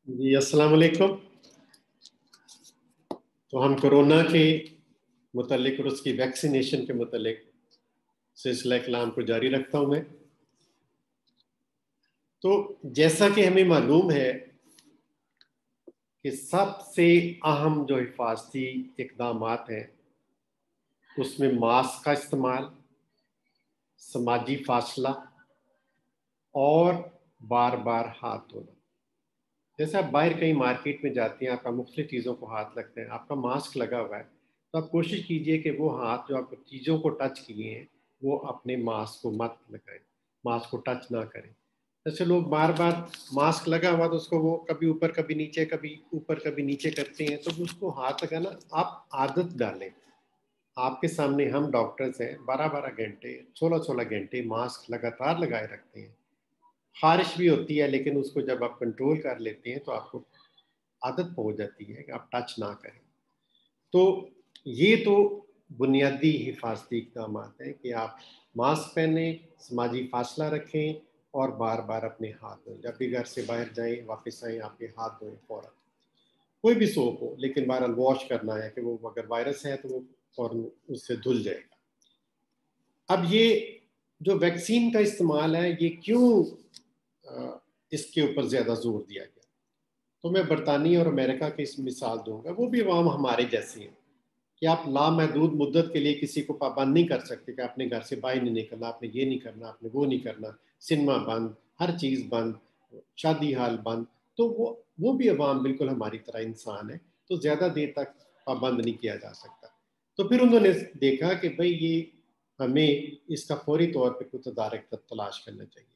जी अस्सलाम वालेकुम। तो हम कोरोना के मुतल्लिक और उसकी वैक्सीनेशन के मुतल्लिक सिलसिला कलाम को जारी रखता हूँ मैं। तो जैसा कि हमें मालूम है कि सबसे अहम जो हिफाजती इक़दामात हैं उसमें मास्क का इस्तेमाल, समाजी फासला और बार बार हाथ धोना। जैसे आप बाहर कहीं मार्केट में जाते हैं, आपका मुख्तलिफ चीज़ों को हाथ लगते हैं, आपका मास्क लगा हुआ है, तो आप कोशिश कीजिए कि वो हाथ जो आप चीज़ों को टच किए हैं वो अपने मास्क को मत लगाएं, मास्क को टच ना करें। जैसे लोग बार बार मास्क लगा हुआ तो उसको वो कभी ऊपर कभी नीचे, कभी ऊपर कभी नीचे करते हैं, तो उसको हाथ लगाना आप आदत डालें। आपके सामने हम डॉक्टर्स हैं, 12-12 घंटे, 16-16 घंटे मास्क लगातार लगाए रखते हैं। खारिश भी होती है, लेकिन उसको जब आप कंट्रोल कर लेते हैं तो आपको आदत हो जाती है कि आप टच ना करें। तो ये तो बुनियादी हिफाजती इक़दाम हैं कि आप मास्क पहने, समाजी फासला रखें और बार बार अपने हाथ धोएं। जब भी घर से बाहर जाएं, वापस आएँ, आपके हाथ धोएं फ़ौरन। कोई भी सोप हो, लेकिन बहरहाल वॉश करना है कि वो अगर वायरस है तो वो फ़ौरन उससे धुल जाएगा। अब ये जो वैक्सीन का इस्तेमाल है, ये क्यों इसके ऊपर ज़्यादा जोर दिया गया? तो मैं बरतानिया और अमेरिका की इस मिसाल दूंगा। वो भी अवाम हमारे जैसी हैं कि आप लामहदूद मुद्दत के लिए किसी को पाबंद नहीं कर सकते कि आपने घर से बाहर नहीं निकलना, आपने ये नहीं करना, आपने वो नहीं करना, सिनेमा बंद, हर चीज़ बंद, शादी हाल बंद। तो वो भी अवाम बिल्कुल हमारी तरह इंसान है, तो ज़्यादा देर तक पाबंद नहीं किया जा सकता। तो फिर उन्होंने देखा कि भाई ये हमें इसका फौरी तौर पर कुछ तदारक तलाश करना चाहिए।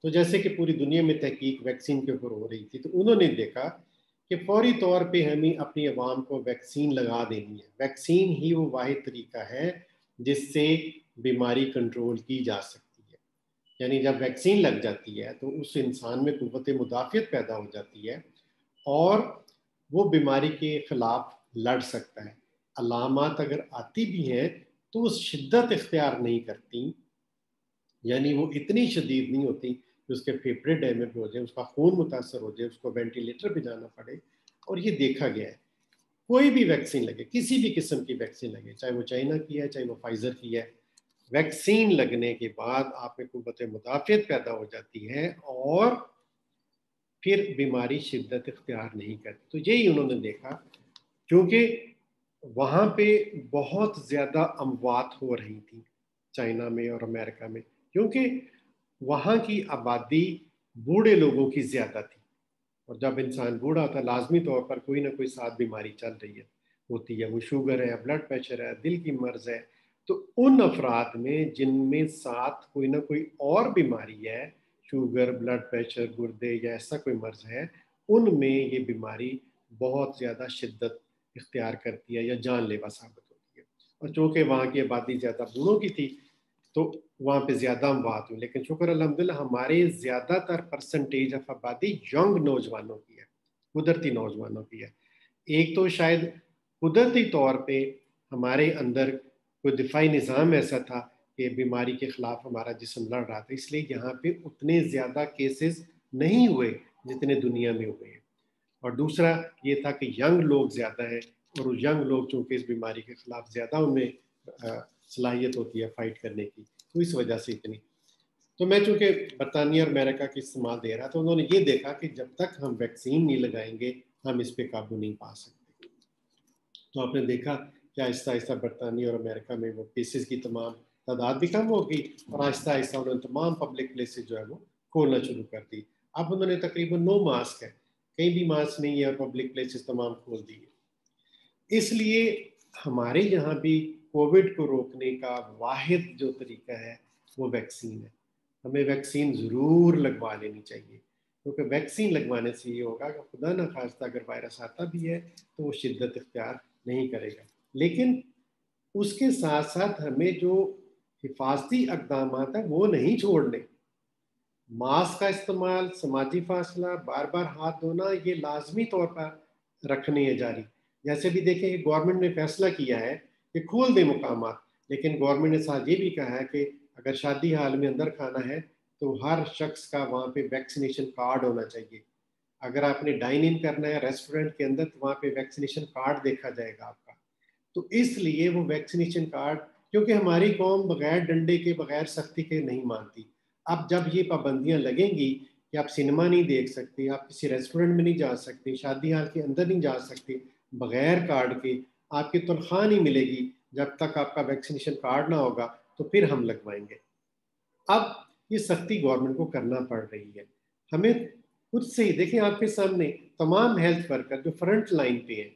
तो जैसे कि पूरी दुनिया में तहकीक वैक्सीन के ऊपर हो रही थी, तो उन्होंने देखा कि फौरी तौर पे हमें अपनी आवाम को वैक्सीन लगा देनी है। वैक्सीन ही वो वाहिद तरीका है जिससे बीमारी कंट्रोल की जा सकती है। यानी जब वैक्सीन लग जाती है तो उस इंसान में कुव्वत मुदाफ़ियत पैदा हो जाती है और वो बीमारी के खिलाफ लड़ सकता है। अलामात अगर आती भी हैं तो वो शिद्दत इख्तियार नहीं करती, यानी वो इतनी शदीद नहीं होती कि उसके फेफड़े डैमेज हो जाए, उसका खून मुतासर हो जाए, उसको वेंटिलेटर पे जाना पड़े। और ये देखा गया है, कोई भी वैक्सीन लगे, किसी भी किस्म की वैक्सीन लगे, चाहे वो चाइना की है, चाहे वो फाइजर की है, वैक्सीन लगने के बाद आप में कुव्वत मुदाफ़ियत पैदा हो जाती है और फिर बीमारी शिद्दत इख्तियार नहीं करती। तो यही उन्होंने देखा, क्योंकि वहाँ पे बहुत ज़्यादा अमवात हो रही थी चाइना में और अमेरिका में, क्योंकि वहाँ की आबादी बूढ़े लोगों की ज़्यादा थी। और जब इंसान बूढ़ा होता है, लाजमी तौर पर कोई ना कोई साथ बीमारी चल रही है, होती है। वो शुगर है, ब्लड प्रेशर है, दिल की मर्ज है। तो उन अफराद में जिनमें साथ कोई ना कोई और बीमारी है, शुगर, ब्लड प्रेशर, गुर्दे या ऐसा कोई मर्ज है, उनमें ये बीमारी बहुत ज़्यादा शिद्दत इख्तियार करती है या जानलेवा साबित होती है। और चूँकि वहाँ की आबादी ज़्यादा बूढ़ों की थी, तो वहाँ पे ज़्यादा अमवात हुई। लेकिन शुक्र अल्हम्दुलिल्लाह हमारे ज़्यादातर परसेंटेज ऑफ आबादी यंग नौजवानों की है, कुदरती नौजवानों की है। एक तो शायद कुदरती तौर पे हमारे अंदर कोई दिफाई निज़ाम ऐसा था कि बीमारी के ख़िलाफ़ हमारा जिस्म लड़ रहा था, इसलिए यहाँ पे उतने ज़्यादा केसेस नहीं हुए जितने दुनिया में हुए हैं। और दूसरा ये था कि यंग लोग ज़्यादा हैं, और वो यंग लोग चूँकि इस बीमारी के ख़िलाफ़ ज़्यादा उनमें सलाहियत होती है फ़ाइट करने की, तो इस वजह से इतनी। तो मैं चूँकि बरतानिया और अमेरिका की इस्तेमाल दे रहा था, उन्होंने ये देखा कि जब तक हम वैक्सीन नहीं लगाएंगे हम इस पे काबू नहीं पा सकते। तो आपने देखा कि आहिस्ता आहिस्ता बरतानिया और अमेरिका में वो केसेस की तमाम तादाद भी कम होगी, और आहिस्ता आहिस्ता उन्होंने तमाम पब्लिक प्लेसेस जो है वो खोलना शुरू कर दी। अब उन्होंने तकरीबन 9 मास्क है, कहीं भी मास्क नहीं है, और पब्लिक प्लेसेस तमाम खोल दिए। इसलिए हमारे यहाँ भी कोविड को रोकने का वाहिद जो तरीका है वो वैक्सीन है। हमें वैक्सीन ज़रूर लगवा लेनी चाहिए, क्योंकि वैक्सीन लगवाने से ये होगा कि खुदा न खास्ता अगर वायरस आता भी है तो वो शिद्दत इख्तियार नहीं करेगा। लेकिन उसके साथ साथ हमें जो हिफाजती इक़दाम हैं वो नहीं छोड़ने। मास्क का इस्तेमाल, समाजी फासला, बार बार हाथ धोना, ये लाजमी तौर पर रखने हैं जारी। जैसे भी देखें, गवर्नमेंट ने फैसला किया है कि खोल दें मुकामात, लेकिन गवर्नमेंट ने साथ ये भी कहा है कि अगर शादी हाल में अंदर खाना है तो हर शख्स का वहाँ पे वैक्सीनेशन कार्ड होना चाहिए। अगर आपने डाइन इन करना है रेस्टोरेंट के अंदर, तो वहाँ पे वैक्सीनेशन कार्ड देखा जाएगा आपका। तो इसलिए वो वैक्सीनेशन कार्ड, क्योंकि हमारी कौम बगैर डंडे के, बगैर सख्ती के नहीं मानती। अब जब ये पाबंदियां लगेंगी कि आप सिनेमा नहीं देख सकते, आप किसी रेस्टोरेंट में नहीं जा सकते, शादी हाल के अंदर नहीं जा सकते बगैर कार्ड के, आपकी तनख्वाह नहीं मिलेगी जब तक आपका वैक्सीनेशन कार्ड ना होगा, तो फिर हम लगवाएंगे। अब ये सख्ती गवर्नमेंट को करना पड़ रही है। हमें खुद से ही देखें, आपके सामने तमाम हेल्थ वर्कर जो फ्रंट लाइन पे हैं,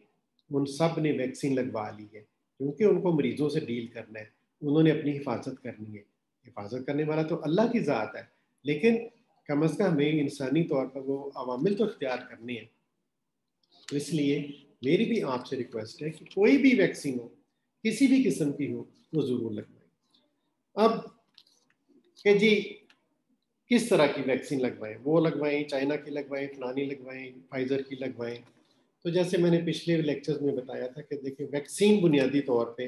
उन सब ने वैक्सीन लगवा ली है, क्योंकि उनको मरीजों से डील करना है, उन्होंने अपनी हिफाजत करनी है। हिफाजत करने वाला तो अल्लाह की ज़ात है, लेकिन कम अज़ कम हमें इंसानी तौर पर वो अवामिल तो इख्तियार करने हैं। तो इसलिए मेरी भी आपसे रिक्वेस्ट है कि कोई भी वैक्सीन हो, किसी भी किस्म की हो, वो ज़रूर लगवाएं। अब कि जी किस तरह की वैक्सीन लगवाएं, वो लगवाएं, चाइना की लगवाएं, फलानी लगवाएं, फाइजर की लगवाएं। तो जैसे मैंने पिछले लेक्चर्स में बताया था कि देखिए, वैक्सीन बुनियादी तौर पे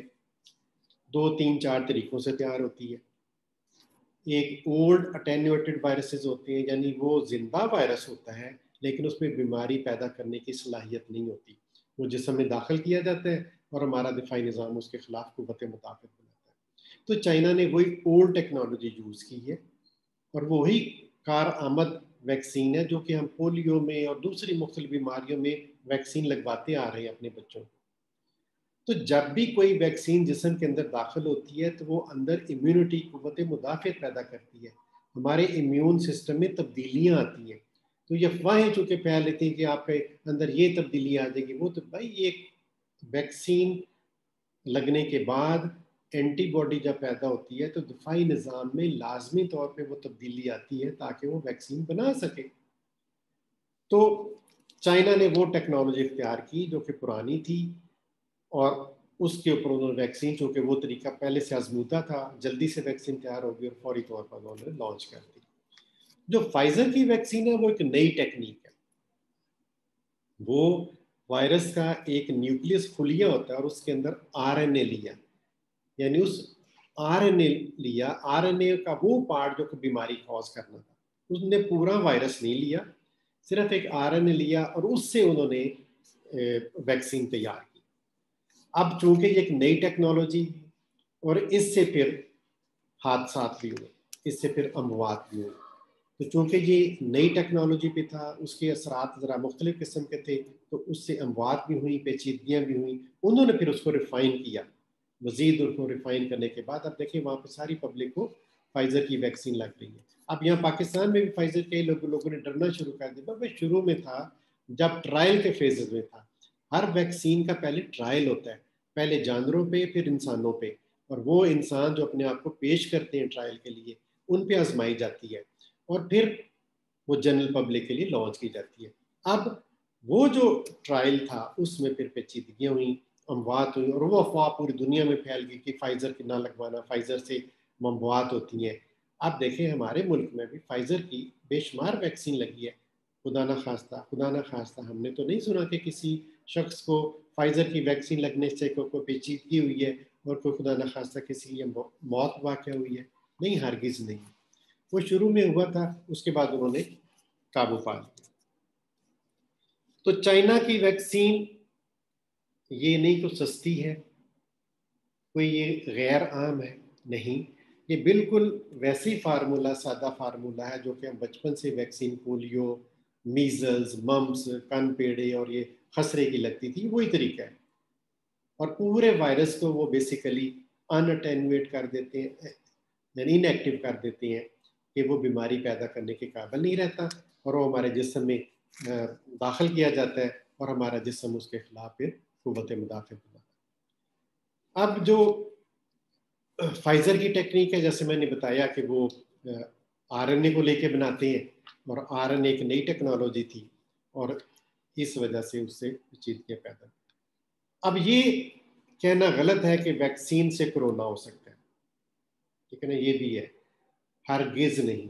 2 3 4 तरीकों से तैयार होती है। एक ओल्ड अटेन्यूएटेड वायरसेस होते हैं, यानी वो जिंदा वायरस होता है लेकिन उसमें बीमारी पैदा करने की सलाहियत नहीं होती। वो जिस्म में दाखिल किया जाता है और हमारा दिफाई निज़ाम उसके खिलाफ कुव्वत मुदाफ़त बनाता है। तो चाइना ने वही ओल्ड टेक्नोलॉजी यूज़ की है और वही कार आमद वैक्सीन है जो कि हम पोलियो में और दूसरी मुख्तलिफ बीमारियों में वैक्सीन लगवाते आ रहे हैं अपने बच्चों को। तो जब भी कोई वैक्सीन जिस्म के अंदर दाखिल होती है तो वो अंदर इम्यूनिटी, कुव्वत मुदाफ़त पैदा करती है, हमारे इम्यून सिस्टम में तब्दीलियाँ आती हैं। तो ये अफवाहें चूँकि फैल लेती हैं कि आपके अंदर ये तब्दीली आ जाएगी, वो तो भाई ये वैक्सीन लगने के बाद एंटीबॉडी जब पैदा होती है तो दिफाई निज़ाम में लाजमी तौर पे वो तब्दीली आती है ताकि वो वैक्सीन बना सके। तो चाइना ने वो टेक्नोलॉजी इख्तियार की जो कि पुरानी थी और उसके ऊपर उन्होंने वैक्सीन, चूँकि वो तरीका पहले से आजमूदा था, जल्दी से वैक्सीन तैयार हो गई और फौरी तौर पर उन्होंने लॉन्च कर दी। जो फाइजर की वैक्सीन है वो एक नई टेक्निक है। वो वायरस का एक न्यूक्लियस खुलिया होता है और उसके अंदर आरएनए लिया, यानी उस आरएनए लिया, आरएनए का वो पार्ट जो कि बीमारी कॉज करना था, उसने पूरा वायरस नहीं लिया, सिर्फ एक आरएनए लिया और उससे उन्होंने वैक्सीन तैयार की। अब चूंकि ये एक नई टेक्नोलॉजी और इससे फिर हादसात भी हुए, इससे फिर अमवात भी हुई। तो चूंकि ये नई टेक्नोलॉजी पे था, उसके असरात ज़रा मुख्तलिफ किस्म के थे, तो उससे अमवात भी हुई, पेचीदगियाँ भी हुई। उन्होंने फिर उसको रिफ़ाइन किया, मज़ीद उसको रिफ़ाइन करने के बाद अब देखिए वहाँ पर सारी पब्लिक को फाइज़र की वैक्सीन लग रही है। अब यहाँ पाकिस्तान में भी फाइज़र के लोगों ने डरना शुरू कर दिया। भाई शुरू में था, जब ट्रायल के फेजेस में था, हर वैक्सीन का पहले ट्रायल होता है, पहले जानवरों पे फिर इंसानों पे, और वो इंसान जो अपने आप को पेश करते हैं ट्रायल के लिए, उन पे आजमाई जाती है और फिर वो जनरल पब्लिक के लिए लॉन्च की जाती है। अब वो जो ट्रायल था उसमें फिर पेचीदगियाँ हुई, अमवात हुई और वो अफवाह पूरी दुनिया में फैल गई कि फाइजर की ना लगवाना, फाइजर से अमवात होती हैं। अब देखें हमारे मुल्क में भी फाइजर की बेशुमार वैक्सीन लगी है। खुदा ना खास्ता हमने तो नहीं सुना कि किसी शख्स को फाइजर की वैक्सीन लगने से कोई पेचीदगी हुई है और कोई खुदा ना खास्ता किसी की मौत वाक़या हुई है। नहीं, हरगिज़ नहीं। वो शुरू में हुआ था, उसके बाद उन्होंने काबू पा लिया। तो चाइना की वैक्सीन ये नहीं तो सस्ती है, कोई ये गैर आम है, नहीं, ये बिल्कुल वैसी फार्मूला, सादा फार्मूला है जो कि हम बचपन से वैक्सीन पोलियो, मीजल्स, मम्स, कन पेड़े और ये खसरे की लगती थी, वही तरीका है। और पूरे वायरस को वो बेसिकली अनअटेन्यूएट कर देते हैं, यानी इनएक्टिव कर देते हैं कि वो बीमारी पैदा करने के काबिल नहीं रहता और वो हमारे जिस्म में दाखिल किया जाता है और हमारा जिस्म उसके खिलाफ फिर कुव्वत मुदाफ़त बनाता है। अब जो फाइजर की टेक्निक है, जैसे मैंने बताया कि वो आरएनए को लेके बनाते हैं और आरएनए एक नई टेक्नोलॉजी थी और इस वजह से उससे पेचीदगियाँ पैदा। अब ये कहना गलत है कि वैक्सीन से कोरोना हो सकता है, ठीक है ना, ये भी है, हरगिज़ नहीं।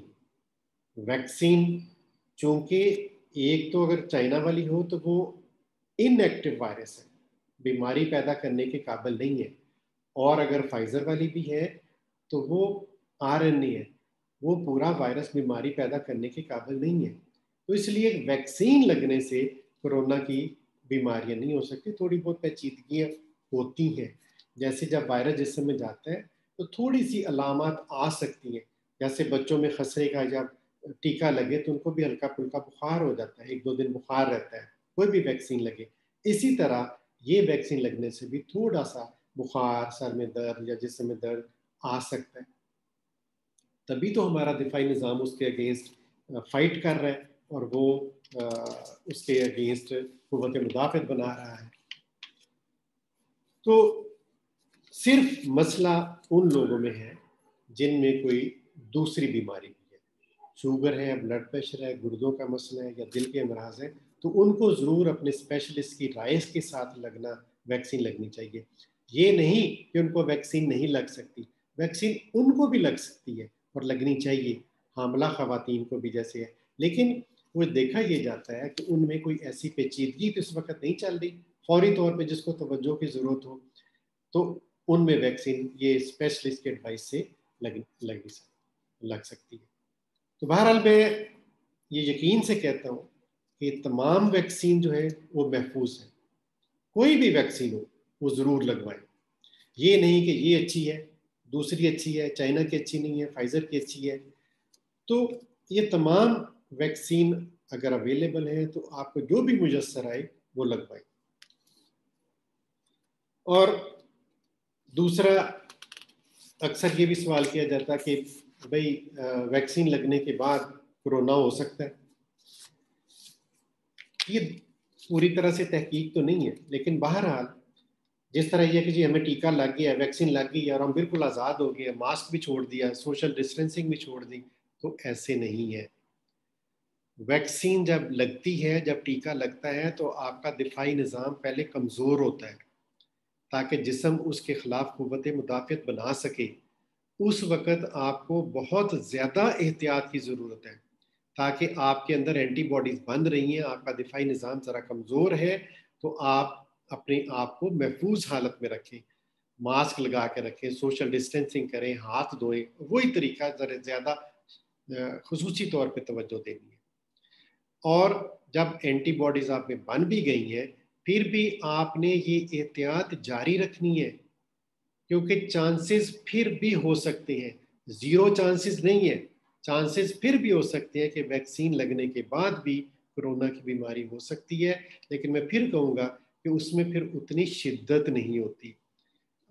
वैक्सीन चूंकि एक तो अगर चाइना वाली हो तो वो इनएक्टिव वायरस है, बीमारी पैदा करने के काबिल नहीं है, और अगर फाइजर वाली भी है तो वो आरएनए है, वो पूरा वायरस बीमारी पैदा करने के काबिल नहीं है। तो इसलिए वैक्सीन लगने से कोरोना की बीमारियां नहीं हो सकती, थोड़ी बहुत पेचीदगियां होती हैं। जैसे जब वायरस जिस्म में जाता है तो थोड़ी सी अलामत आ सकती हैं, जैसे बच्चों में खसरे का जब टीका लगे तो उनको भी हल्का फुल्का बुखार हो जाता है, 1-2 दिन बुखार रहता है, कोई भी वैक्सीन लगे। इसी तरह ये वैक्सीन लगने से भी थोड़ा सा बुखार, सर में दर्द या जिस्म में दर्द आ सकता है। तभी तो हमारा दिफाई निज़ाम उसके अगेंस्ट फाइट कर रहा है और वो उसके अगेंस्ट कुव्वत मुदाफ़त बना रहा है। तो सिर्फ मसला उन लोगों में है जिनमें कोई दूसरी बीमारी भी है, शुगर है, ब्लड प्रेशर है, गुर्दों का मसला है या दिल के अमराज है, तो उनको ज़रूर अपने स्पेशलिस्ट की राय के साथ वैक्सीन लगनी चाहिए। ये नहीं कि उनको वैक्सीन नहीं लग सकती, वैक्सीन उनको भी लग सकती है और लगनी चाहिए, हामला खवातीन को भी जैसे है। लेकिन वो देखा ये जाता है कि उनमें कोई ऐसी पेचीदगी तो इस वक्त नहीं चल रही फौरी तौर पे जिसको तवज्जो की ज़रूरत हो, तो उनमें वैक्सीन ये स्पेशलिस्ट के एडवाइस से लग सकती है। तो बहरहाल मैं ये यकीन से कहता हूँ कि तमाम वैक्सीन जो है वो महफूज है, कोई भी वैक्सीन हो वो ज़रूर लगवाएं। ये नहीं कि ये अच्छी है, दूसरी अच्छी है, चाइना की अच्छी नहीं है, फाइजर की अच्छी है। तो ये तमाम वैक्सीन अगर अवेलेबल है तो आपको जो भी मुयस्सर आए वो लगवाएं। और दूसरा, अक्सर ये भी सवाल किया जाता है कि भाई वैक्सीन लगने के बाद कोरोना हो सकता है। ये पूरी तरह से तहकीक तो नहीं है, लेकिन बहरहाल जिस तरह ये कि जी हमें टीका लग गया, वैक्सीन लग गई और हम बिल्कुल आज़ाद हो गए, मास्क भी छोड़ दिया, सोशल डिस्टेंसिंग भी छोड़ दी, तो ऐसे नहीं है। वैक्सीन जब लगती है, जब टीका लगता है, तो आपका दिफाई निज़ाम पहले कमज़ोर होता है ताकि जिस्म उसके खिलाफ कुव्वत मुदाफ़त बना सके। उस वक़्त आपको बहुत ज़्यादा एहतियात की ज़रूरत है ताकि आपके अंदर एंटीबॉडीज़ बन रही हैं, आपका दिफाई निज़ाम ज़रा कमज़ोर है, तो आप अपने आप को महफूज हालत में रखें, मास्क लगा के रखें, सोशल डिस्टेंसिंग करें, हाथ धोएं, वही तरीका ज़रा ज़्यादा खुसूसी तौर पे तवज्जो देनी है। और जब एंटीबॉडीज़ आप में बन भी गई हैं, फिर भी आपने ये एहतियात जारी रखनी है, क्योंकि चांसेस फिर भी हो सकते हैं, ज़ीरो चांसेस नहीं है, चांसेस फिर भी हो सकते हैं कि वैक्सीन लगने के बाद भी कोरोना की बीमारी हो सकती है। लेकिन मैं फिर कहूँगा कि उसमें फिर उतनी शिद्दत नहीं होती,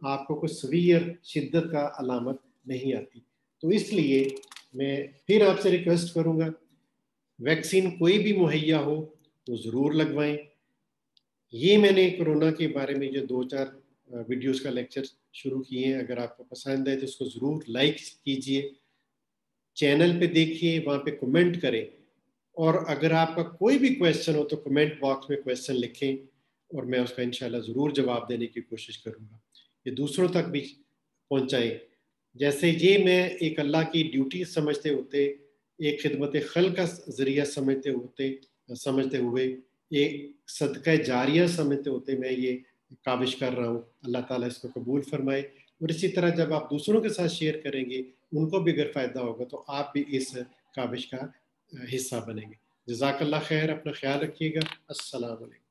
आपको कोई सवीयर शिद्दत का अलामत नहीं आती। तो इसलिए मैं फिर आपसे रिक्वेस्ट करूँगा, वैक्सीन कोई भी मुहैया हो तो ज़रूर लगवाएं। ये मैंने कोरोना के बारे में जो 2-4 वीडियोस का लेक्चर शुरू किए हैं, अगर आपको पसंद है तो उसको ज़रूर लाइक कीजिए, चैनल पे देखिए, वहाँ पे कमेंट करें, और अगर आपका कोई भी क्वेश्चन हो तो कमेंट बॉक्स में क्वेश्चन लिखें और मैं उसका इंशाल्लाह ज़रूर जवाब देने की कोशिश करूँगा। ये दूसरों तक भी पहुँचाएं। जैसे ये मैं एक अल्लाह की ड्यूटी समझते होते, एक खिदमत खल्क का ज़रिया समझते हुए, एक सदका जारिया समझते होते मैं ये काविश कर रहा हूँ। अल्लाह ताला इसको कबूल फरमाए। और इसी तरह जब आप दूसरों के साथ शेयर करेंगे, उनको भी अगर फ़ायदा होगा तो आप भी इस काविश का हिस्सा बनेंगे। जज़ाकल्लाह खैर, अपना ख्याल रखिएगा। अस्सलाम वालेकुम।